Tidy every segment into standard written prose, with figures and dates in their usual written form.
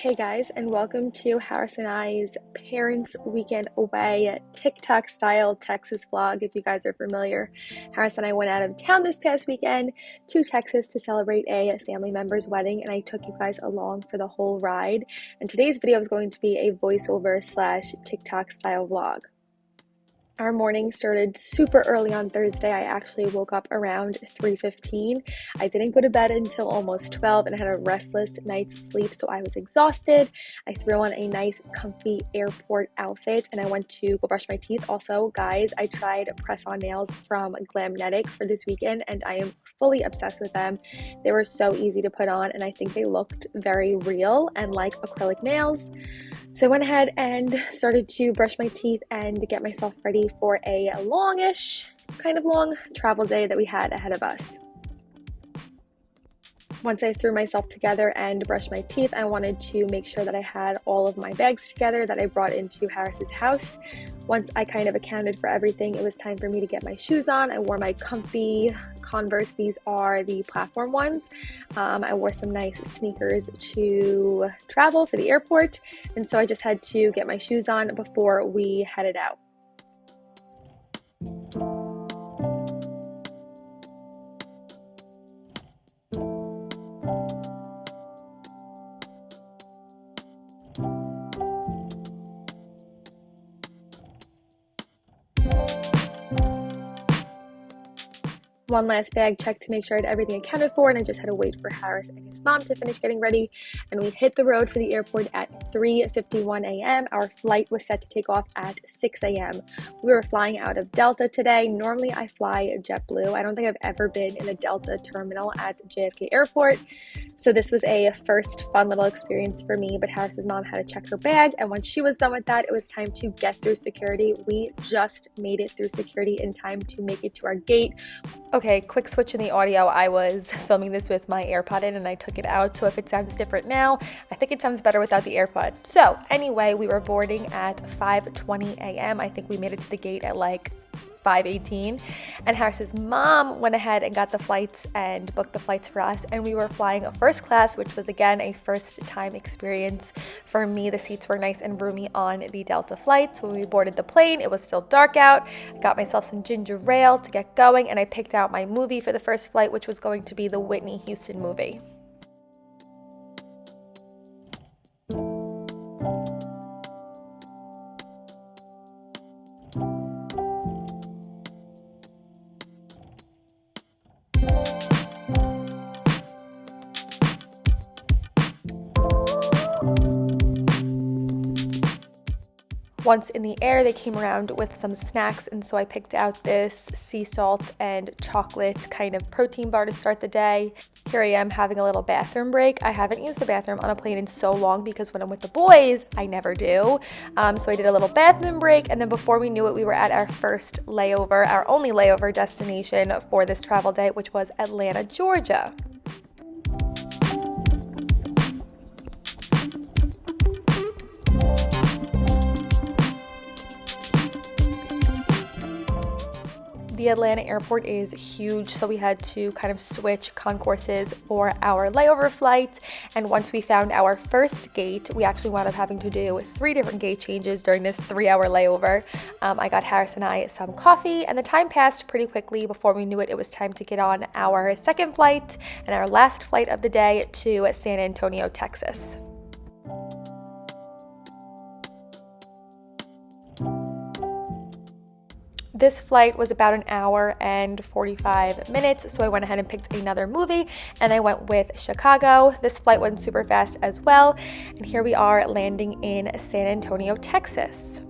Hey guys, and welcome to Harris and I's Parents Weekend Away TikTok style Texas vlog. If you guys are familiar, Harris and I went out of town this past weekend to Texas to celebrate a family member's wedding, and I took you guys along for the whole ride. And today's video is going to be a voiceover slash TikTok style vlog. Our morning started super early on Thursday. I actually woke up around 3:15. I didn't go to bed until almost 12 and I had a restless night's sleep, so I was exhausted. I threw on a nice comfy airport outfit and I went to go brush my teeth. Also, guys, I tried press-on nails from Glamnetic for this weekend and I am fully obsessed with them. They were so easy to put on and I think they looked very real and like acrylic nails. So I went ahead and started to brush my teeth and get myself ready for a longish, kind of long travel day that we had ahead of us. Once I threw myself together and brushed my teeth, I wanted to make sure that I had all of my bags together that I brought into Harris's house. Once I kind of accounted for everything, it was time for me to get my shoes on. I wore my comfy Converse. These are the platform ones. I wore some nice sneakers to travel for the airport, and so I just had to get my shoes on before we headed out. One last bag check to make sure I had everything accounted for, and I just had to wait for Harris and his mom to finish getting ready, and we hit the road for the airport at 3:51 a.m. Our flight was set to take off at 6 a.m. We were flying out of Delta today. Normally I fly JetBlue. I don't think I've ever been in a Delta terminal at JFK Airport, so this was a first fun little experience for me, but Harris's mom had to check her bag, and once she was done with that, it was time to get through security. We just made it through security in time to make it to our gate. Okay, quick switch in the audio. I was filming this with my AirPod in and I took it out, so if it sounds different now, I think it sounds better without the AirPod. So anyway, we were boarding at 5:20 a.m. I think we made it to the gate at like 5:18, and Harris's mom went ahead and got the flights and booked the flights for us, and we were flying first class, which was again a first time experience for me. The seats were nice and roomy on the Delta flights. When we boarded the plane, it was still dark out. I got myself some ginger ale to get going, and I picked out my movie for the first flight, which was going to be the Whitney Houston movie. Once in the air, they came around with some snacks, and so I picked out this sea salt and chocolate kind of protein bar to start the day. Here I am having a little bathroom break. I haven't used the bathroom on a plane in so long because when I'm with the boys, I never do. So I did a little bathroom break, and then before we knew it, we were at our first layover, our only layover destination for this travel day, which was Atlanta, Georgia. The Atlanta airport is huge, so we had to kind of switch concourses for our layover flight. And once we found our first gate, we actually wound up having to do 3 different gate changes during this 3-hour layover. I got Harris and I some coffee, and the time passed pretty quickly. Before we knew it, it was time to get on our second flight and our last flight of the day to San Antonio, Texas. This flight was about an hour and 45 minutes, so I went ahead and picked another movie, and I went with Chicago. This flight went super fast as well, and here we are landing in San Antonio, Texas.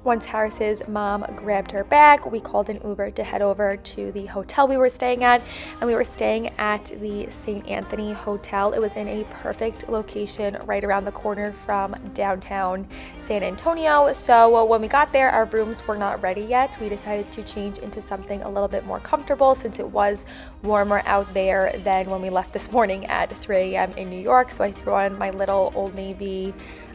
Once Harris's mom grabbed her bag, we called an Uber to head over to the hotel we were staying at, and we were staying at the St. Anthony Hotel. It was in a perfect location right around the corner from downtown San Antonio. So when we got there, our rooms were not ready yet. We decided to change into something a little bit more comfortable since it was warmer out there than when we left this morning at 3 a.m. in New York. So I threw on my little Old Navy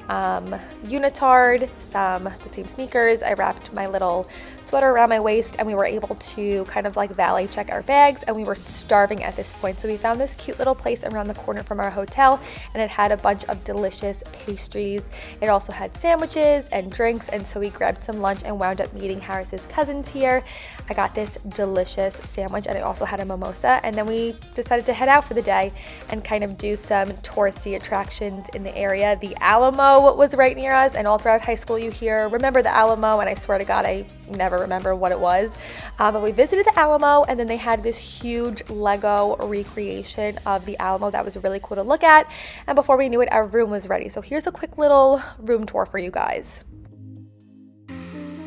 unitard, the same sneakers. I wrapped my little sweater around my waist, and we were able to kind of like valet check our bags, and we were starving at this point. So we found this cute little place around the corner from our hotel, and it had a bunch of delicious pastries. It also had sandwiches and drinks, and so we grabbed some lunch and wound up meeting Harris's cousins here. I got this delicious sandwich, and I also had a mimosa, and then we decided to head out for the day and kind of do some touristy attractions in the area. The Alamo was right near us, and all throughout high school you hear, remember the Alamo, and I swear to God, I never remember what it was. But we visited the Alamo, and then they had this huge Lego recreation of the Alamo that was really cool to look at. And before we knew it, our room was ready. So here's a quick little room tour for you guys.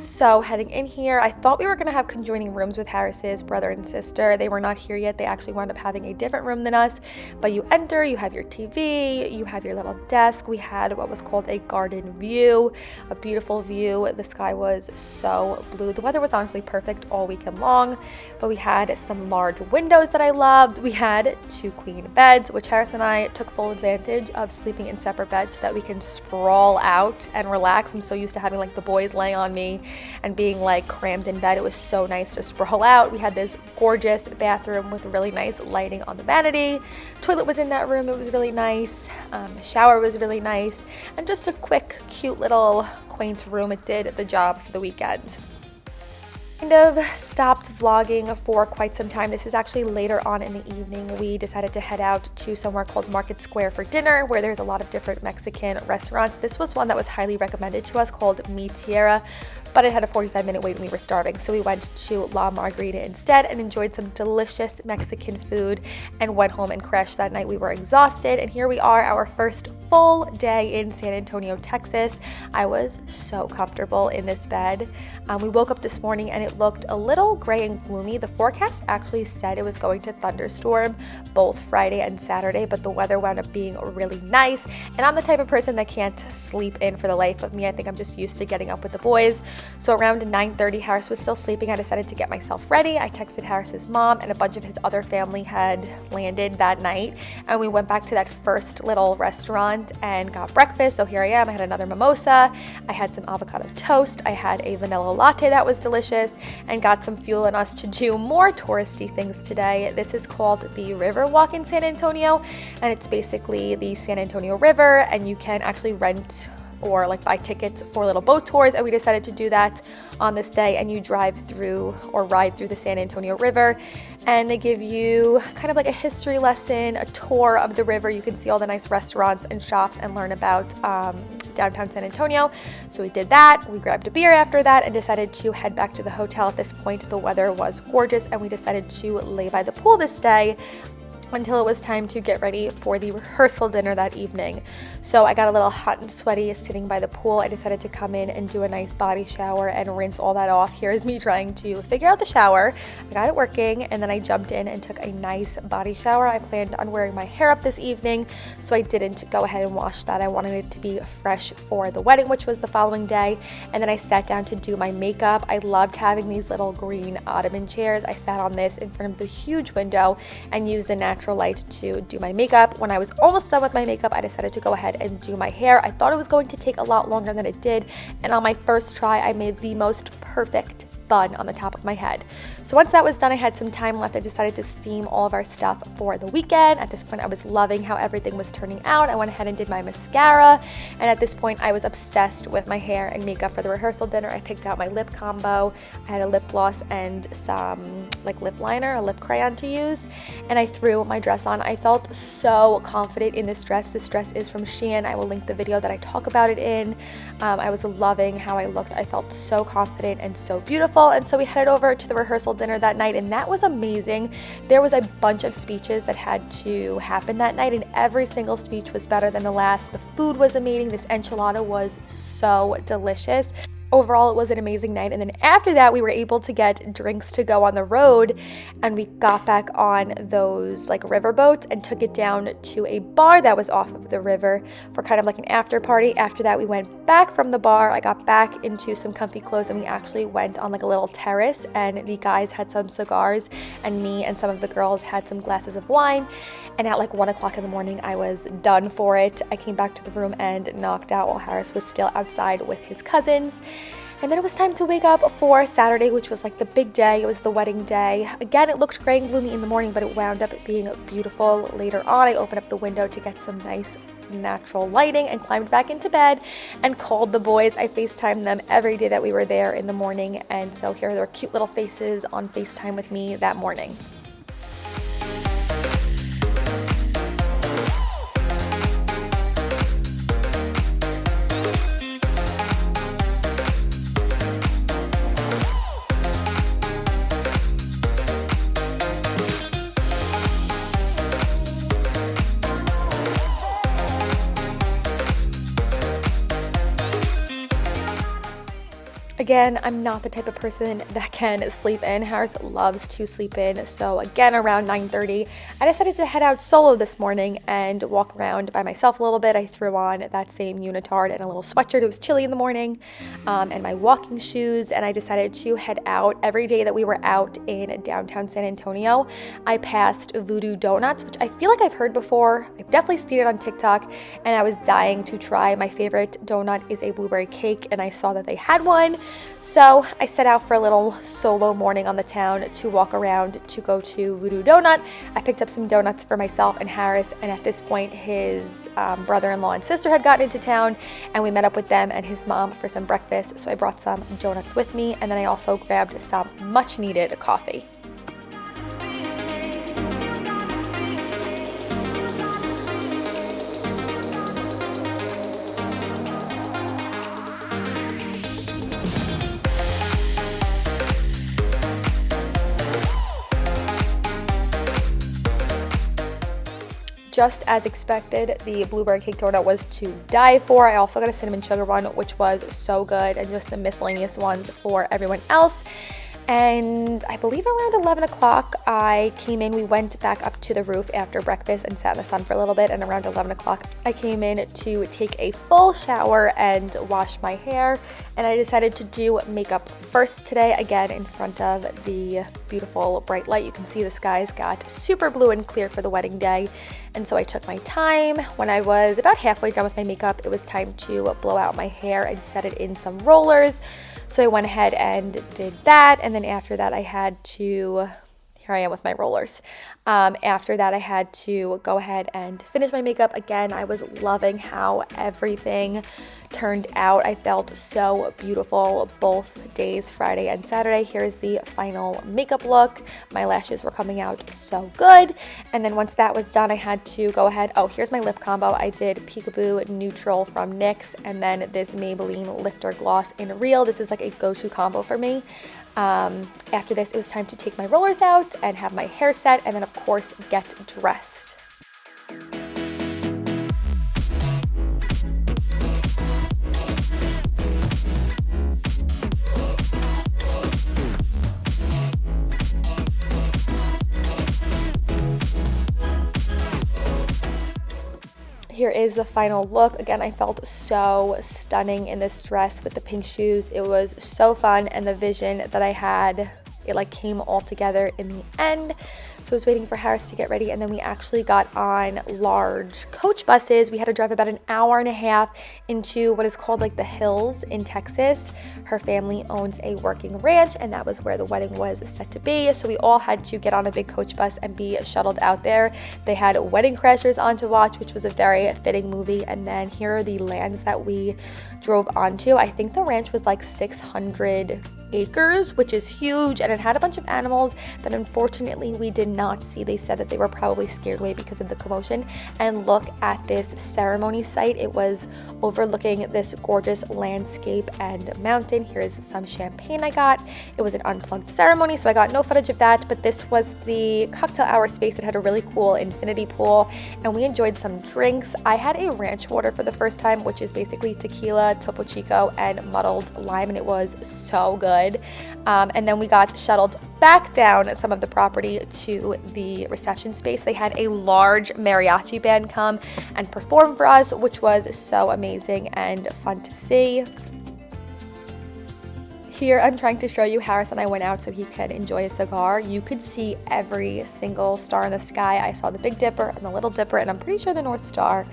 So heading in here, I thought we were going to have conjoining rooms with Harris's brother and sister. They were not here yet. They actually wound up having a different room than us. But you enter, you have your TV, you have your little desk. We had what was called a garden view, a beautiful view. The sky was so blue. The weather was honestly perfect all weekend long. But we had some large windows that I loved. We had 2 queen beds, which Harris and I took full advantage of sleeping in separate beds so that we can sprawl out and relax. I'm so used to having like the boys lay on me and being like crammed in bed. It was so nice to sprawl out. We had this gorgeous bathroom with really nice lighting on the vanity. Toilet was in that room. It was really nice. The shower was really nice, and just a quick, cute little quaint room. It did the job for the weekend. Kind of stopped vlogging for quite some time. This is actually later on in the evening. We decided to head out to somewhere called Market Square for dinner, where there's a lot of different Mexican restaurants. This was one that was highly recommended to us called Mi Tierra, but it had a 45-minute wait and we were starving. So we went to La Margarita instead and enjoyed some delicious Mexican food and went home and crashed that night. We were exhausted, and here we are, our first full day in San Antonio, Texas. I was so comfortable in this bed. We woke up this morning and it looked a little gray and gloomy. The forecast actually said it was going to thunderstorm both Friday and Saturday, but the weather wound up being really nice. And I'm the type of person that can't sleep in for the life of me. I think I'm just used to getting up with the boys. So around 9:30, Harris was still sleeping. I decided to get myself ready. I texted Harris's mom, and a bunch of his other family had landed that night, and we went back to that first little restaurant and got breakfast. So here I am. I had another mimosa. I had some avocado toast. I had a vanilla latte that was delicious, and got some fuel in us to do more touristy things today. This is called the River Walk in San Antonio, and it's basically the San Antonio River, and you can actually rent or like buy tickets for little boat tours, and we decided to do that on this day. And you drive through or ride through the San Antonio River, and they give you kind of like a history lesson, a tour of the river. You can see all the nice restaurants and shops and learn about downtown San Antonio. So we did that. We grabbed a beer after that and decided to head back to the hotel. At this point, the weather was gorgeous, and we decided to lay by the pool this day until it was time to get ready for the rehearsal dinner that evening. So I got a little hot and sweaty sitting by the pool. I decided to come in and do a nice body shower and rinse all that off. Here's me trying to figure out the shower. I got it working, and then I jumped in and took a nice body shower. I planned on wearing my hair up this evening, so I didn't go ahead and wash that. I wanted it to be fresh for the wedding, which was the following day. And then I sat down to do my makeup. I loved having these little green ottoman chairs. I sat on this in front of the huge window and used the natural light to do my makeup. When I was almost done with my makeup, I decided to go ahead and do my hair. I thought it was going to take a lot longer than it did, and on my first try, I made the most perfect bun on the top of my head. So once that was done, I had some time left. I decided to steam all of our stuff for the weekend. At this point, I was loving how everything was turning out. I went ahead and did my mascara, and at this point, I was obsessed with my hair and makeup for the rehearsal dinner. I picked out my lip combo. I had a lip gloss and some like lip liner, a lip crayon to use, and I threw my dress on. I felt so confident in this dress. This dress is from Shein. I will link the video that I talk about it in. I was loving how I looked. I felt so confident and so beautiful, and so we headed over to the rehearsal dinner that night, and that was amazing. There was a bunch of speeches that had to happen that night, and every single speech was better than the last. The food was amazing. This enchilada was so delicious. overall, it was an amazing night. And then after that, we were able to get drinks to go on the road, and we got back on those like river boats and took it down to a bar that was off of the river for kind of like an after party. After that, we went back from the bar. I got back into some comfy clothes, and we actually went on like a little terrace, and the guys had some cigars, and me and some of the girls had some glasses of wine. And at like 1 o'clock in the morning, I was done for it. I came back to the room and knocked out while Harris was still outside with his cousins. And then it was time to wake up for Saturday, which was like the big day. It was the wedding day. Again, it looked gray and gloomy in the morning, but it wound up being beautiful later on. I opened up the window to get some nice natural lighting and climbed back into bed and called the boys. I FaceTimed them every day that we were there in the morning. And so here are their cute little faces on FaceTime with me that morning. Again, I'm not the type of person that can sleep in. Harris loves to sleep in. So again, around 9:30, I decided to head out solo this morning and walk around by myself a little bit. I threw on that same unitard and a little sweatshirt. It was chilly in the morning, and my walking shoes. And I decided to head out. Every day that we were out in downtown San Antonio, I passed Voodoo Donuts, which I feel like I've heard before. I've definitely seen it on TikTok, and I was dying to try. My favorite donut is a blueberry cake, and I saw that they had one. So I set out for a little solo morning on the town to walk around to go to Voodoo Donut. I picked up some donuts for myself and Harris, and at this point his brother-in-law and sister had gotten into town, and we met up with them and his mom for some breakfast. So I brought some donuts with me, and then I also grabbed some much needed coffee. Just as expected, the blueberry cake donut was to die for. I also got a cinnamon sugar one, which was so good, and just the miscellaneous ones for everyone else. And I believe around 11 o'clock I came in. We went back up to the roof after breakfast and sat in the sun for a little bit, and around 11 o'clock I came in to take a full shower and wash my hair. And I decided to do makeup first today, again in front of the beautiful bright light. You can see the skies got super blue and clear for the wedding day, and so I took my time. When I was about halfway done with my makeup, it was time to blow out my hair and set it in some rollers. So I went ahead and did that, and then after that I had to, here I am with my rollers. After that I had to go ahead and finish my makeup. Again, I was loving how everything turned out. I felt so beautiful both days, Friday and Saturday. Here's the final makeup look. My lashes were coming out so good. And then once that was done, I had to go ahead. Oh, here's my lip combo. I did Peekaboo Neutral from NYX, and then this Maybelline Lifter Gloss in Real. This is like a go-to combo for me. After this, it was time to take my rollers out and have my hair set, and then of course get dressed. Here is the final look. Again, I felt so stunning in this dress with the pink shoes. It was so fun, and the vision that I had, it like came all together in the end. So I was waiting for Harris to get ready, and then we actually got on large coach buses. We had to drive about an hour and a half into what is called like the hills in Texas. Her family owns a working ranch, and that was where the wedding was set to be. So we all had to get on a big coach bus and be shuttled out there. They had Wedding Crashers on to watch, which was a very fitting movie. And then here are the lands that we drove onto. I think the ranch was like 600 acres, which is huge, and it had a bunch of animals that unfortunately we did not see. They said that they were probably scared away because of the commotion. And look at this ceremony site. It was overlooking this gorgeous landscape and mountain. Here's some champagne I got. It was an unplugged ceremony, so I got no footage of that, but this was the cocktail hour space. It had a really cool infinity pool, and we enjoyed some drinks. I had a ranch water for the first time, which is basically tequila, Topo Chico, and muddled lime, and it was so good. And then we got shuttled back down some of the property to the reception space. They had a large mariachi band come and perform for us, which was so amazing and fun to see. Here I'm trying to show you Harris and I went out so he could enjoy a cigar. You could see every single star in the sky. I saw the Big Dipper and the Little Dipper, and I'm pretty sure the North Star.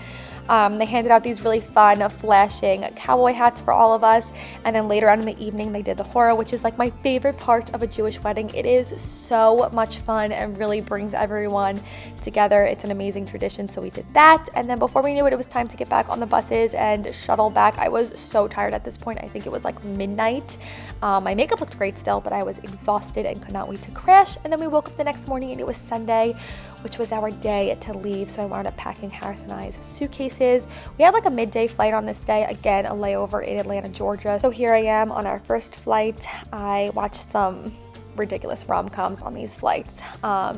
They handed out these really fun, flashing cowboy hats for all of us. And then later on in the evening, they did the hora, which is like my favorite part of a Jewish wedding. It is so much fun and really brings everyone together. It's an amazing tradition, so we did that. And then before we knew it, it was time to get back on the buses and shuttle back. I was so tired at this point. I think it was like midnight. My makeup looked great still, but I was exhausted and could not wait to crash. And then we woke up the next morning and it was Sunday, which was our day to leave. So I wound up packing Harris and I's suitcases. We had like a midday flight on this day. Again, a layover in Atlanta, Georgia. So here I am on our first flight. I watched some ridiculous rom-coms on these flights.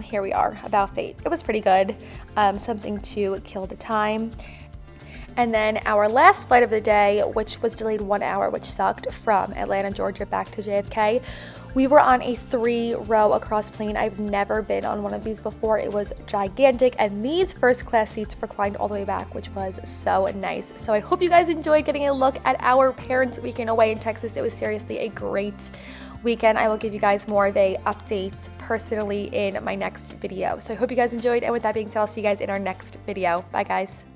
Here we are, About Fate. It was pretty good. Something to kill the time. And then our last flight of the day, which was delayed 1 hour, which sucked, from Atlanta, Georgia back to JFK. We were on a 3-row across plane. I've never been on one of these before. It was gigantic, and these first class seats reclined all the way back, which was so nice. So I hope you guys enjoyed getting a look at our parents' weekend away in Texas. It was seriously a great weekend. I will give you guys more of a update personally in my next video. So I hope you guys enjoyed, and with that being said, I'll see you guys in our next video. Bye guys.